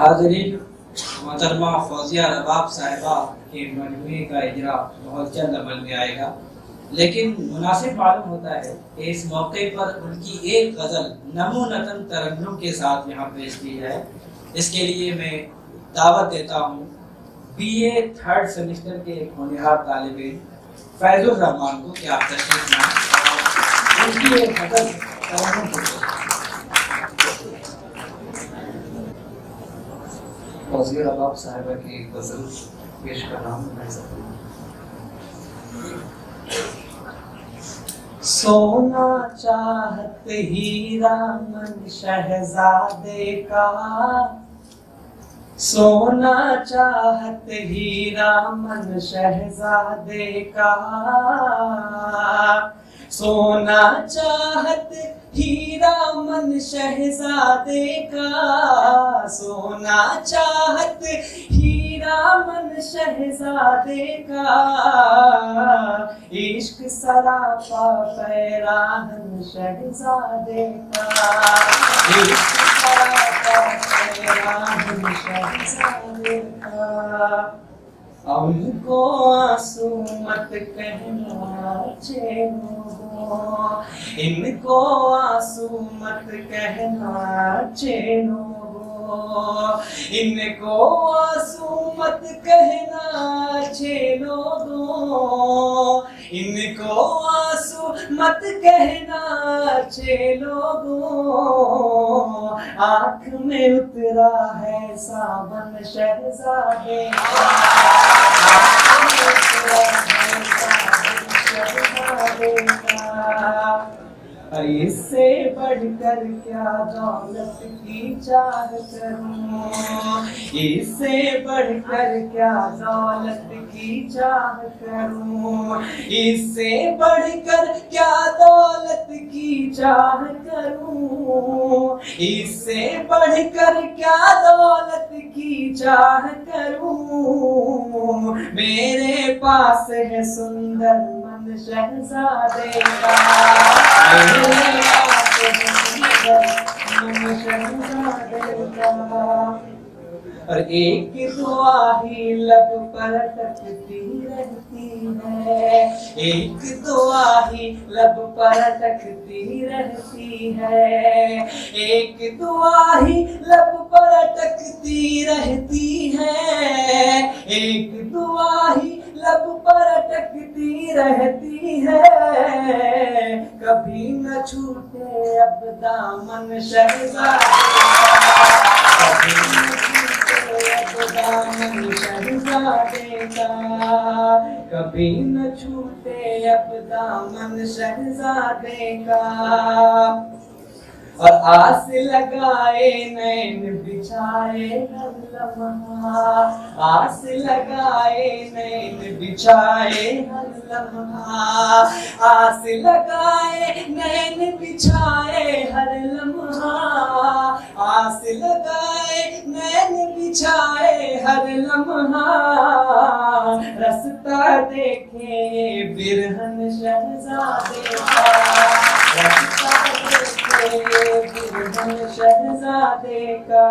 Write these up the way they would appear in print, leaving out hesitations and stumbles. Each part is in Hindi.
हाज़रीन, मोहतरमा फौजिया रबाब साहिबा के मजमूए का इजरा बहुत जल्द अमल में आएगा, लेकिन मुनासिब मालूम होता है कि इस मौके पर उनकी एक गज़ल नमूनतन तरन्नुम के साथ यहाँ पेश की जाए। इसके लिए मैं दावत देता हूँ BA 3rd सेमेस्टर के एक होनहार तालिब इल्म फैजुर रहमान को कि आप तशरीफ लाएं और उनकी एक गज़ल तरन्नुम फौजिया रबाब साहिबा की गज़ल पेश कर रहा हूँ। सोना चाहत हीरा मन शहजादे का, सोना चाहत हीरा मन शहजादे का, सोना चाहत हीरा मन शहजादे का, सोना चाहत हीरा मन शहजादे का, इश्क सरापा पैराहन शहजादे का, इश्क सरापा पैराहन शहजादे का। उनको आंसू मत कहना चेनो, इनको आंसू मत कहना चेनो, इनको आंसू मत कहना चेनो दो, इनको आंसू मत कहना चेलो दो, आँख में उतरा है सावन शहजादे का, इससे बढ़कर क्या दौलत की चाह करूं, इससे बढ़कर क्या दौलत की चाह करूं, इससे बढ़कर क्या दौलत की चाह करूं, इससे बढ़कर क्या दौलत की चाह करूं, मेरे पास है सुंदर मन शहजादे का, मेरे पास है सुंदर मन शहजादे का। और एक दुआ ही लब पर अटकती रहती है, एक दुआ ही लब पर अटकती रहती है, एक दुआ ही लब पर अटकती रहती है, एक दुआ ही लब पर अटकती रहती है, कभी न छूटे अब दामन शहजादे का, कभी न दामन शहजादे का, कभी न छूटे अब दामन शहजादे का। और आस लगाए नैन बिछाए हर लम्हा, आस लगाए नैन बिछाए हर लम्हा, आस लगाए नैन बिछाए हर लम्हा, आस लगाए नैन बिछाए हर लम्हा, रास्ता देखे बिरहन शहजादे का, रास्ता देखे बिरहन शहजादे का।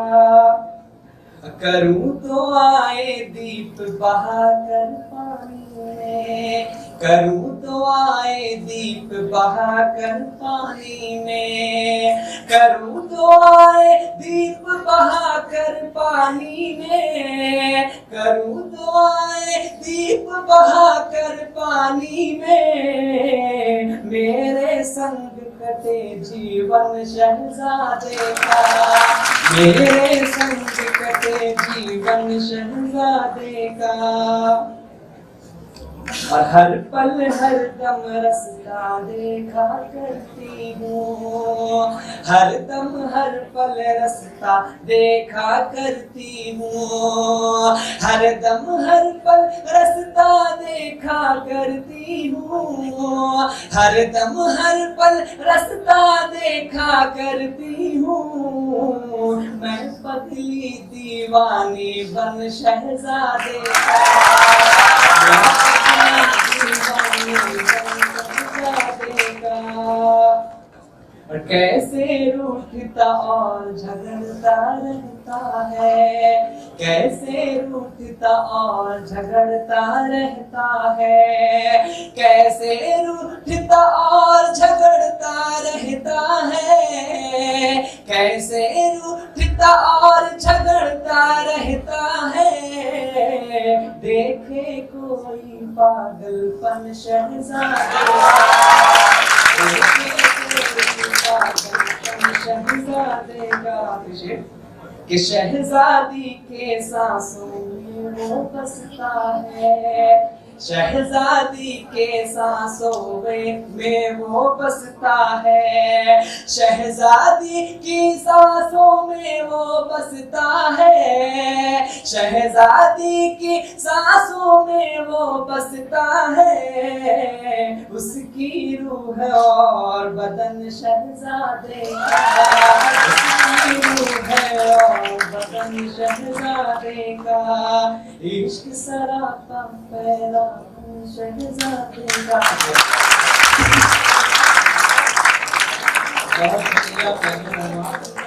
करूं तो आए दीप बहाकर पानी में, करूं तो आए दीप बहाकर पानी में, करूं तो आए दीप बहाकर पानी में, करूं तो आए दीप बहाकर पानी में, मेरे संग कटे जीवन शहजादे का, मेरे संग कटे जीवन शहजादे का। और हर पल हर दम रास्ता देखा करती हूँ, हर दम हर पल रास्ता देखा करती हूँ, हर दम हर पल रास्ता देखा करती हूँ, हर दम हर पल रास्ता देखा करती हूँ, मैं पगली दीवानी बन शहजादे कैसे रूठता और झगड़ता रहता है, कैसे रूठता और झगड़ता रहता है, कैसे रूठता और झगड़ता रहता है, कैसे रूठता और झगड़ता रहता है। देखे कोई पागलपन शहज़ादे शहज़ादे का कि शहज़ादी के सांसों में वो बसता है, शहज़ादी के सांसों में वो बसता है, शहज़ादी की सांसों में वो बसता है, शहज़ादी की सांसों में वो बसता है। उसकी रूह और बदन शहज़ादे का, उसकी रूह और बदन शहज़ादे का, इश्क सरापा फैला शहज़ादे का। बहुत शुक्रिया।